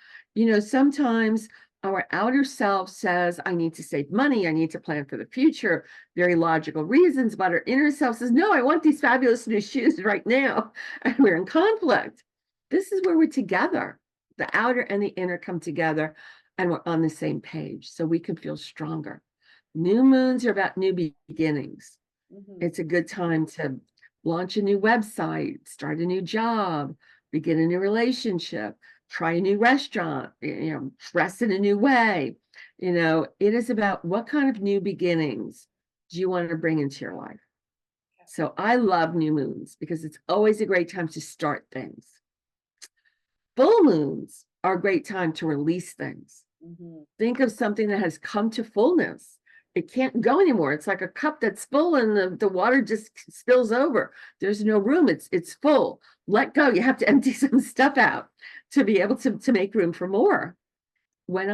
Sometimes our outer self says, I need to save money, I need to plan for the future, very logical reasons, but our inner self says, no, I want these fabulous new shoes right now. And we're in conflict. This is where we're together. The outer and the inner come together and we're on the same page so we can feel stronger. New moons are about new beginnings. hmm It's a good time to launch a new website, start a new job, begin a new relationship, try a new restaurant, dress in a new way. It is about what kind of new beginnings do you want to bring into your life. So I love new moons because it's always a great time to start things. Full moons are a great time to release things. hmm Think of something that has come to fullness. It can't go anymore. It's like a cup that's full and the water just spills over. There's no room. It's full. Let go. You have to empty some stuff out to be able to make room for more. When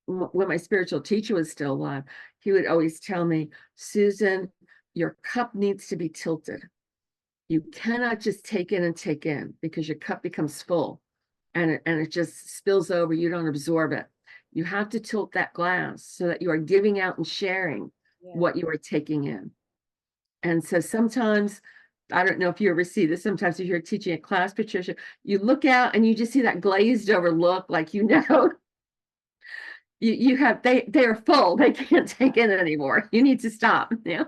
when my spiritual teacher was still alive, he would always tell me, Susan, your cup needs to be tilted. You cannot just take in and take in because your cup becomes full and it just spills over. You don't absorb it. You have to tilt that glass so that you are giving out and sharing Yeah. what you are taking in. And so sometimes, I don't know if you ever see this, sometimes if you're teaching a class, Patricia, you look out and you just see that glazed over look, like, you have they are full. They can't take it anymore. You need to stop. Yeah.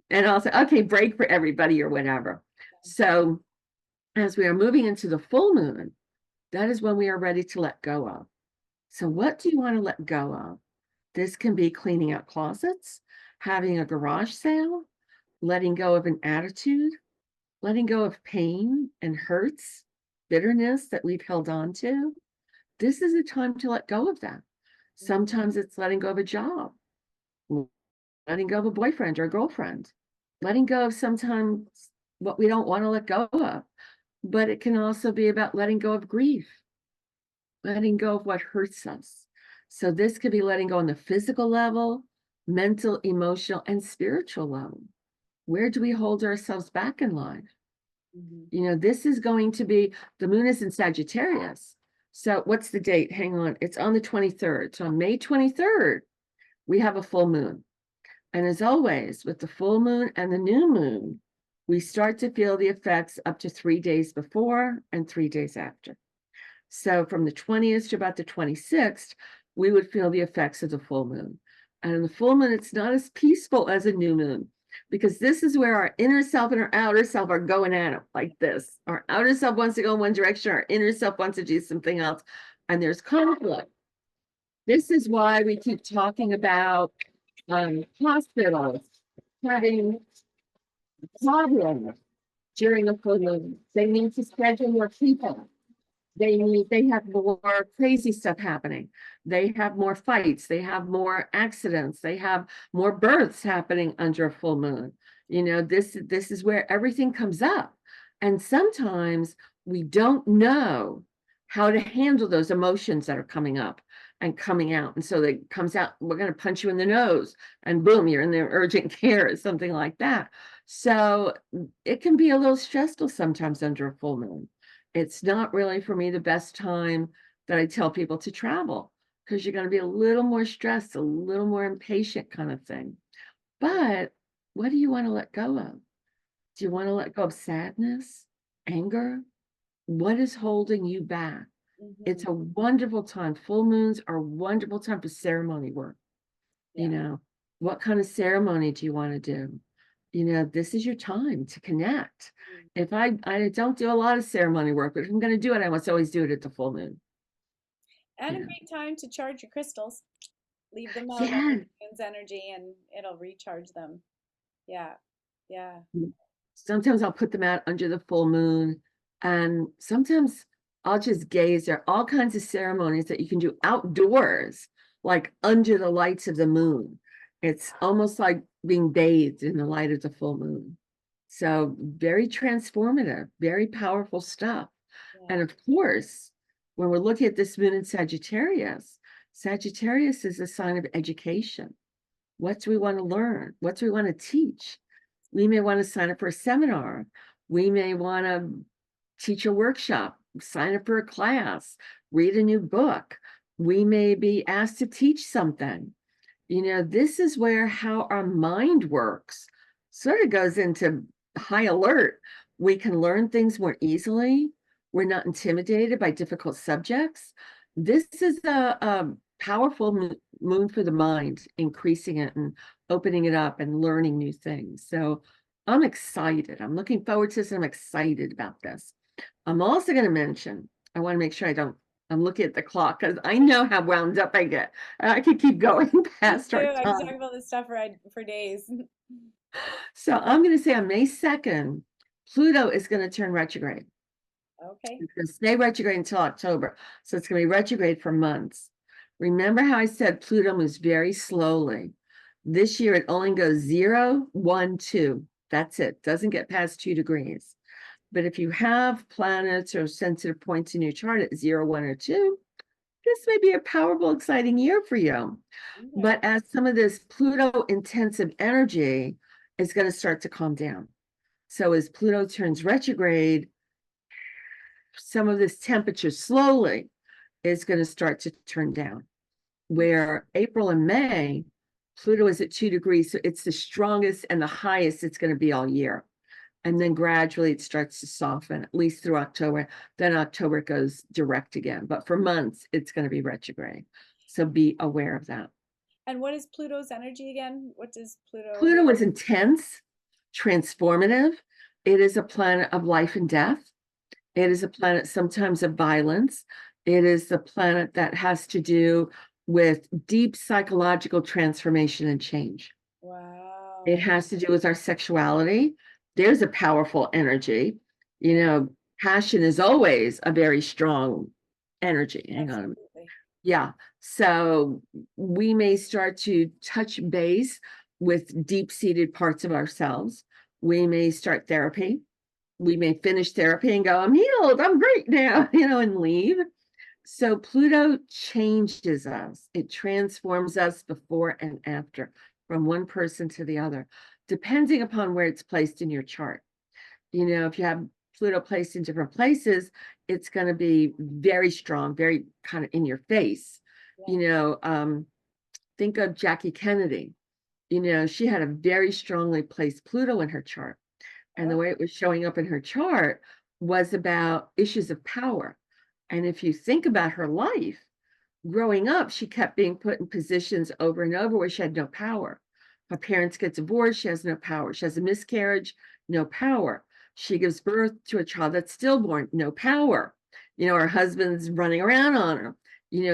And also, okay, break for everybody or whatever. So as we are moving into the full moon, that is when we are ready to let go of. So what do you want to let go of? This can be cleaning out closets, having a garage sale, letting go of an attitude, letting go of pain and hurts, bitterness that we've held on to. This is a time to let go of that. Sometimes it's letting go of a job, letting go of a boyfriend or a girlfriend, letting go of sometimes what we don't want to let go of. But it can also be about letting go of grief, letting go of what hurts us. So this could be letting go on the physical level, mental, emotional, and spiritual level. Where do we hold ourselves back in life? This is going to be, the moon is in Sagittarius. So what's the date? Hang on. It's on the 23rd. So on May 23rd, we have a full moon. And as always, with the full moon and the new moon, we start to feel the effects up to 3 days before and 3 days after. So from the 20th to about the 26th, we would feel the effects of the full moon. And in the full moon, it's not as peaceful as a new moon, because this is where our inner self and our outer self are going at it like this. Our outer self wants to go in one direction, our inner self wants to do something else, and there's conflict. This is why we keep talking about hospitals having problems during a full moon. They need to schedule more people. They have more crazy stuff happening. They have more fights. They have more accidents. They have more births happening under a full moon. This is where everything comes up. And sometimes we don't know how to handle those emotions that are coming up and coming out. And so it comes out, we're going to punch you in the nose, and boom, you're in the urgent care or something like that. So it can be a little stressful sometimes under a full moon. It's not really, for me, the best time that I tell people to travel, because you're going to be a little more stressed, a little more impatient kind of thing. But what do you want to let go of? Do you want to let go of sadness, anger? What is holding you back? It's a wonderful time. Full moons are a wonderful time for ceremony work. What kind of ceremony do you want to do? This is your time to connect. If I don't do a lot of ceremony work, but if I'm going to do it, I must always do it at the full moon. And a great time to charge your crystals. Leave them out Yeah. under the moon's energy and it'll recharge them. Yeah. Yeah. Sometimes I'll put them out under the full moon, and sometimes I'll just gaze. There are all kinds of ceremonies that you can do outdoors, like under the lights of the moon. It's almost like being bathed in the light of the full moon. So very transformative, very powerful stuff. And of course, when we're looking at this moon in Sagittarius, Sagittarius is a sign of education. What do we want to learn? What do we want to teach? We may want to sign up for a seminar. We may want to teach a workshop, sign up for a class, read a new book. We may be asked to teach something. This is where how our mind works sort of goes into high alert. We can learn things more easily. We're not intimidated by difficult subjects. This is a powerful moon for the mind, increasing it and opening it up and learning new things. So I'm excited. I'm looking forward to this. I'm excited about this. I'm also going to mention, I want to make sure I'm looking at the clock because I know how wound up I get. I could keep going past our I could talk time. about this stuff for days. So I'm going to say on May 2nd, Pluto is going to turn retrograde. Okay. It's going to stay retrograde until October. So it's going to be retrograde for months. Remember how I said Pluto moves very slowly. This year it only goes 0, 1, 2. That's it. Doesn't get past 2 degrees. But if you have planets or sensitive points in your chart at 0, 1, or 2, this may be a powerful, exciting year for you. But as some of this Pluto intensive energy is going to start to calm down. So as Pluto turns retrograde, some of this temperature slowly is going to start to turn down. Where April and May, Pluto is at 2 degrees, so it's the strongest and the highest it's going to be all year. And then gradually it starts to soften, at least through October. Then October goes direct again. But for months, it's going to be retrograde. So be aware of that. And what is Pluto's energy again? What does Pluto? Pluto is intense, transformative. It is a planet of life and death. It is a planet sometimes of violence. It is the planet that has to do with deep psychological transformation and change. It Wow. has to do with our sexuality. There's a powerful energy. You know, passion is always a very strong energy. Hang on. Absolutely. Yeah. So we may start to touch base with deep-seated parts of ourselves. We may start therapy. We may finish therapy and go, I'm healed, I'm great now, and leave. So Pluto changes us. It transforms us before and after from one person to the other, depending upon where it's placed in your chart. If you have Pluto placed in different places, it's going to be very strong, very kind of in your face. Yeah. You know, think of Jackie Kennedy. She had a very strongly placed Pluto in her chart. And the Oh, way it was showing up in her chart was about issues of power. And if you think about her life, growing up, she kept being put in positions over and over where she had no power. Her parents get divorced, she has no power. She has a miscarriage, no power. She gives birth to a child that's stillborn, no power. Her husband's running around on her.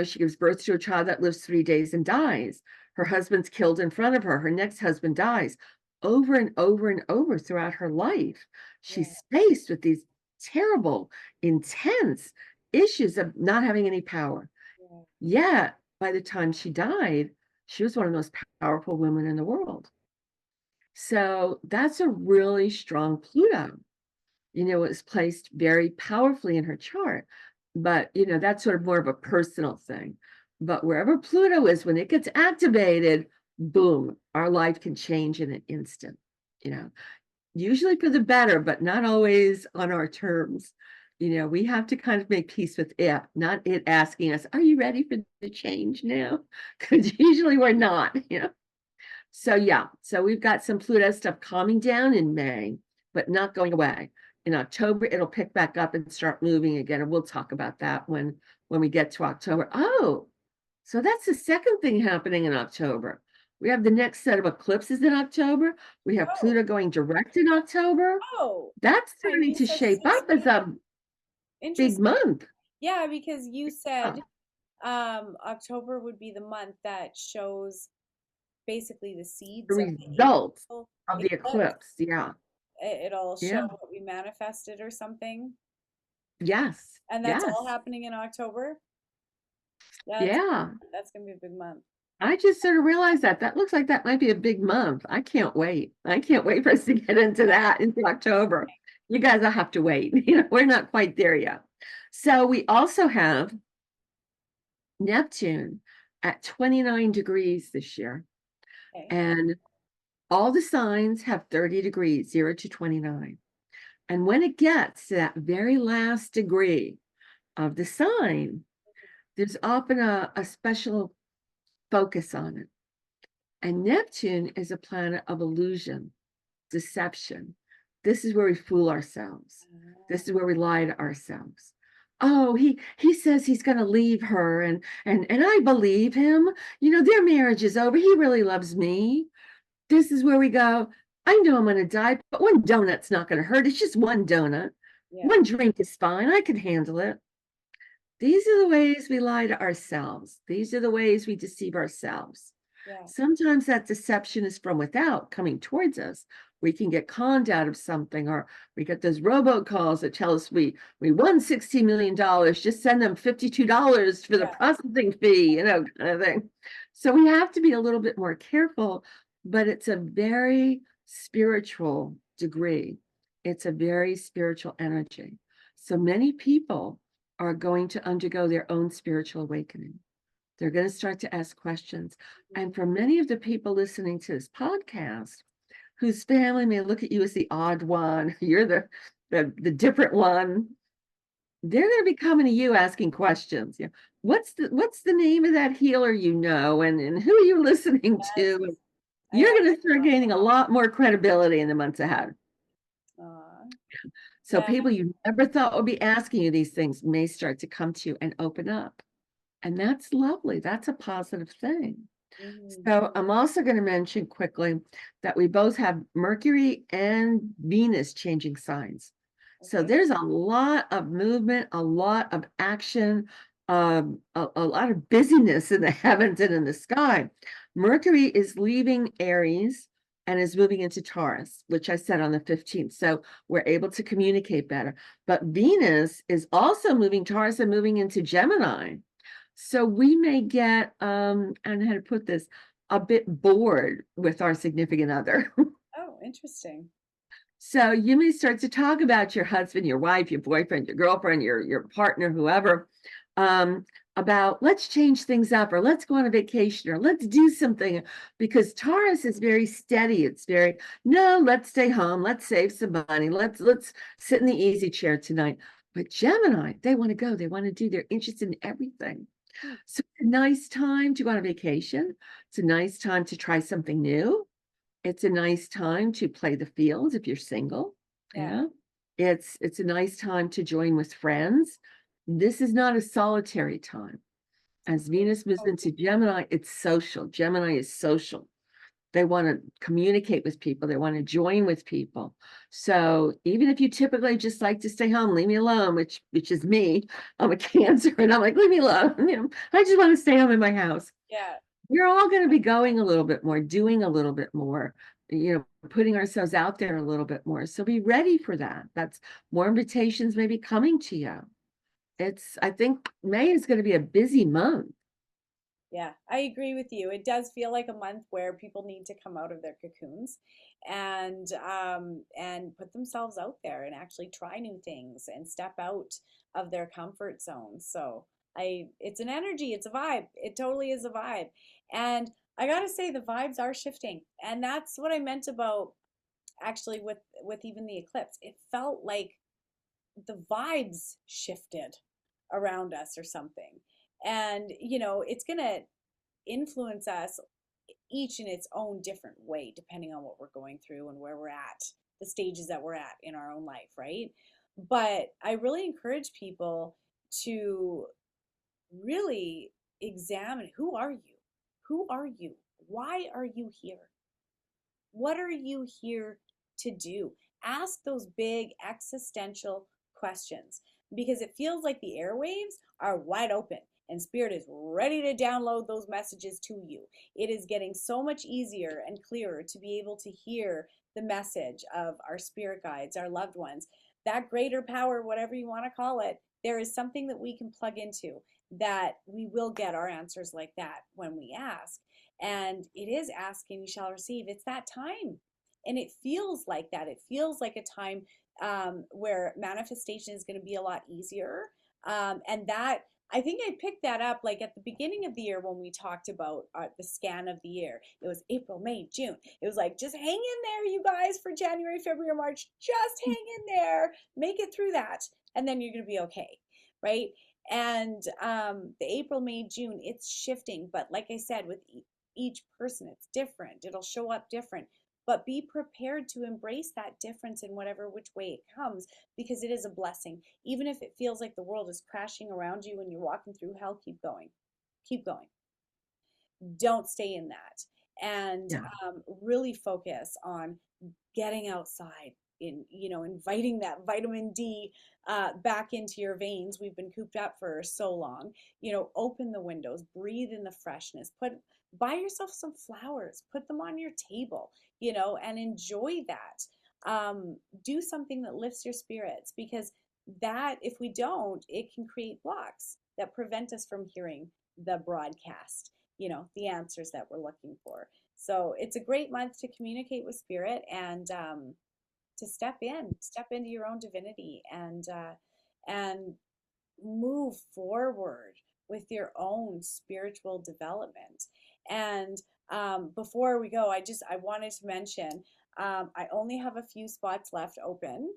She gives birth to a child that lives 3 days and dies. Her husband's killed in front of her. Her next husband dies. Over and over and over throughout her life, yeah. she's faced with these terrible, intense issues of not having any power. Yeah. Yet, by the time she died, she was one of the most powerful women in the world. So that's a really strong Pluto. It's placed very powerfully in her chart. But, that's sort of more of a personal thing. But wherever Pluto is, when it gets activated, boom, our life can change in an instant, you know usually for the better, but not always on our terms. We have to kind of make peace with it, not it asking us, are you ready for the change now? Because usually we're not. So yeah, so we've got some Pluto stuff calming down in May, but not going away. In October, it'll pick back up and start moving again. And we'll talk about that when we get to October. Oh, so that's the second thing happening in October. We have the next set of eclipses in October. We have Oh, Pluto going direct in October. oh, That's and starting you to said shape up as 16. a big Interesting. month. Yeah, because you Yeah. said October would be the month that shows basically the The seeds of the results April of the eclipse. eclipse. Yeah. It'll show Yeah. what we manifested or something. Yes. And that's all Yes. happening in October. Yeah. That's gonna be a big month. I just sort of realized that looks like that might be a big month. I can't wait. I can't wait for us to get into that into October. You guys will have to wait. We're not quite there yet. So we also have Neptune at 29 degrees this year. Okay. And all the signs have 30 degrees, 0 to 29. And when it gets to that very last degree of the sign, there's often a special focus on it. And Neptune is a planet of illusion, deception. This is where we fool ourselves. This is where we lie to ourselves. Oh, he says he's going to leave her, and I believe him. Their marriage is over. He really loves me. This is where we go. I know I'm going to die, but one donut's not going to hurt. It's just one donut. Yeah. One drink is fine. I can handle it. These are the ways we lie to ourselves. These are the ways we deceive ourselves. Yeah. Sometimes that deception is from without coming towards us. We can get conned out of something, or we get those robocalls that tell us we won $60 million. Just send them $52 for the Yeah. processing fee, kind of thing. So we have to be a little bit more careful, but it's a very spiritual degree. It's a very spiritual energy. So many people are going to undergo their own spiritual awakening. They're going to start to ask questions. And for many of the people listening to this podcast, whose family may look at you as the odd one, you're the different one, they're going to be coming to you asking questions. Yeah. What's the name of that healer and who are you listening Yes. to? I You're going already to start know. gaining a lot more credibility in the months ahead. So Yeah. people you never thought would be asking you these things may start to come to you and open up. And that's lovely. That's a positive thing. Hmm. So I'm also going to mention quickly that we both have Mercury and Venus changing signs. So Okay. there's a lot of movement, a lot of action, a lot of busyness in the heavens and in the sky. Mercury is leaving Aries and is moving into Taurus, which I said on the 15th. So we're able to communicate better. But Venus is also moving Taurus and moving into Gemini. So we may get, I don't know how to put this, a bit bored with our significant other. Oh, interesting. So you may start to talk about your husband, your wife, your boyfriend, your girlfriend, your partner, whoever, um, about let's change things up, or let's go on a vacation, or let's do something, because Taurus is very steady. It's very, no, let's stay home, let's save some money, let's sit in the easy chair tonight. But Gemini, they want to go, they want to do, they're interested in everything. Hmm. So it's a nice time to go on a vacation. It's a nice time to try something new. It's a nice time to play the field if you're single. Yeah. Yeah. It's a nice time to join with friends. This is not a solitary time. As Venus moves Oh, into Gemini, it's social. Gemini is social. They want to communicate with people. They want to join with people. So even if you typically just like to stay home, leave me alone, which is me. I'm a Cancer, and I'm like, leave me alone. I just want to stay home in my house. yeah. We're all going to be going a little bit more, doing a little bit more, putting ourselves out there a little bit more. So be ready for that. That's more invitations maybe coming to you. I think May is going to be a busy month. Yeah, I agree with you. It does feel like a month where people need to come out of their cocoons and put themselves out there and actually try new things and step out of their comfort zone. So it's an energy, it's a vibe. It totally is a vibe. And I gotta say the vibes are shifting. And that's what I meant about actually with even the eclipse. It felt like the vibes shifted around us or something. And it's gonna influence us each in its own different way, depending on what we're going through and where we're at, the stages that we're at in our own life, right? But I really encourage people to really examine, who are you? Who are you? Why are you here? What are you here to do? Ask those big existential questions because it feels like the airwaves are wide open and Spirit is ready to download those messages to you. It is getting so much easier and clearer to be able to hear the message of our spirit guides, our loved ones, that greater power, whatever you want to call it. There is something that we can plug into that we will get our answers like that when we ask. And it is ask and you shall receive. It's that time. And it feels like that. It feels like a time where manifestation is going to be a lot easier. And that, I think I picked that up like at the beginning of the year when we talked about the scan of the year. It was April, May, June. It was like, just hang in there, you guys, for January, February, March. Just hang in there. Make it through that. And then you're going to be okay. Right. And the April, May, June, it's shifting. But like I said, with each person, it's different. It'll show up different. But be prepared to embrace that difference in whatever which way it comes because it is a blessing. Even if it feels like the world is crashing around you and you're walking through hell, keep going. Keep going. Don't stay in that. And Yeah. really focus on getting outside, inviting that vitamin D back into your veins. We've been cooped up for so long. Open the windows, breathe in the freshness, buy yourself some flowers, put them on your table, and enjoy that. Do something that lifts your spirits because that, if we don't, it can create blocks that prevent us from hearing the broadcast, the answers that we're looking for. So it's a great month to communicate with spirit and to step into your own divinity and move forward with your own spiritual development. And before we go, I wanted to mention I only have a few spots left open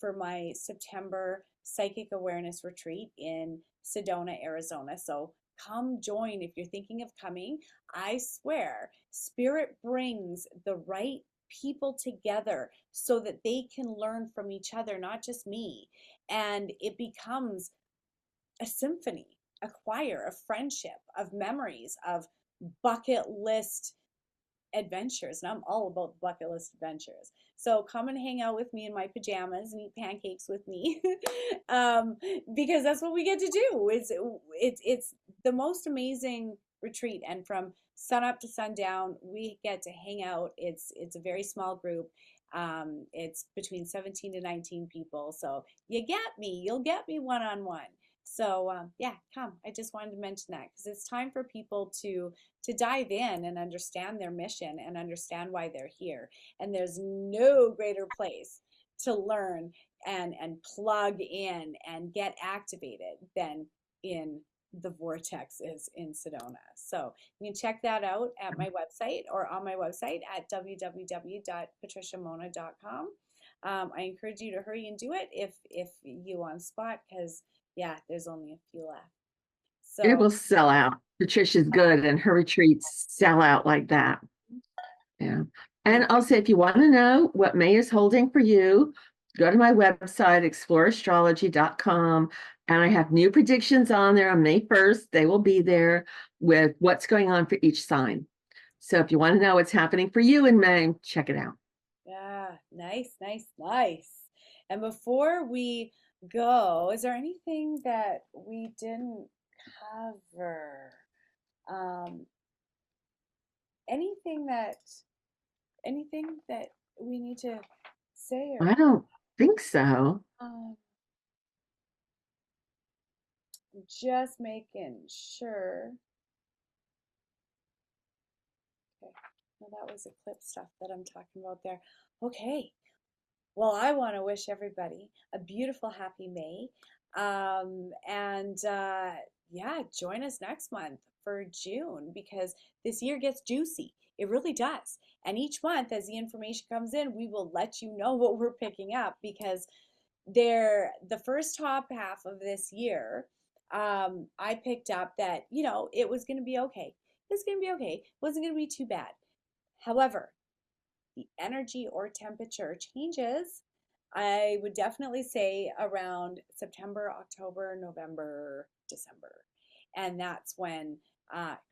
for my September psychic awareness retreat in Sedona, Arizona. So come join if you're thinking of coming. I swear, Spirit brings the right people together so that they can learn from each other, not just me. And it becomes a symphony. acquire, of friendship, of memories, of bucket list adventures. And I'm all about bucket list adventures. So come and hang out with me in my pajamas and eat pancakes with me, um, because that's what we get to do. It's the most amazing retreat, and from sun up to sundown, we get to hang out. It's a very small group. It's between 17 to 19 people. So you'll get me one on one. So yeah, come. I just wanted to mention that because it's time for people to dive in and understand their mission and understand why they're here. And there's no greater place to learn and plug in and get activated than in the vortexes in Sedona. So you can check that out at my website or on my website at www.patriciamonna.com. I encourage you to hurry and do it if you on spot, because yeah, there's only a few left. It So will sell out. Patricia's good, and her retreats sell out like that. Yeah. And also, if you want to know what May is holding for you, go to my website, exploreastrology.com. And I have new predictions on there on May 1st. They will be there with what's going on for each sign. So if you want to know what's happening for you in May, check it out. yeah, nice, nice, nice. And before we go, is there anything that we didn't cover? Um, anything that anything that we need to say or I don't think so. um, just making sure. Okay, well, that was eclipse stuff that I'm talking about there. Okay, well, I want to wish everybody a beautiful, happy May. And yeah, join us next month for June, because this year gets juicy. It really does. And each month, as the information comes in, we will let you know what we're picking up, because the first top half of this year, I picked up that, it was going to be okay. It was going to be okay. It wasn't going to be too bad. However, the energy or temperature changes, I would definitely say around September, October, November, December. And that's when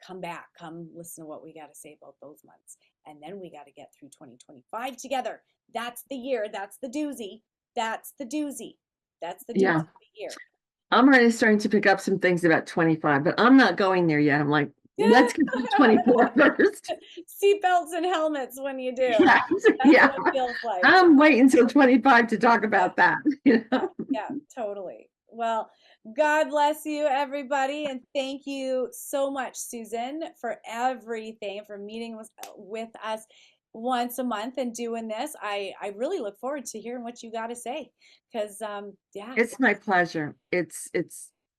come back, come listen to what we got to say about those months. And then we got to get through 2025 together. That's the year. That's the doozy. That's the doozy. That's the doozy Yeah. of the year. I'm already starting to pick up some things about 25, but I'm not going there yet. I'm like, let's get to 24 first. Seatbelts and helmets when you do. Yeah. That's Yeah. what it feels like. I'm waiting until 25 to talk Yeah. about that. Yeah, totally. Well, God bless you, everybody. And thank you so much, Susan, for everything, for meeting with us once a month and doing this. I really look forward to hearing what you got to say, because, yeah. It's my pleasure. It's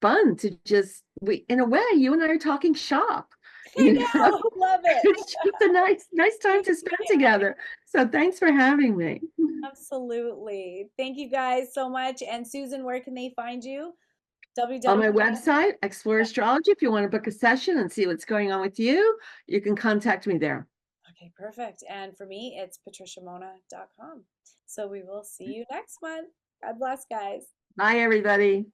fun to just in a way, you and I are talking shop. I You know, know, love it. it's just a nice time to spend together. So thanks for having me. Absolutely. Thank you guys so much. And Susan, where can they find you? On my www. website, Explore Astrology, if you want to book a session and see what's going on with you, you can contact me there. Okay, perfect. And for me, it's patriciamonna.com. So we will see you next month. God bless, guys. Bye, everybody.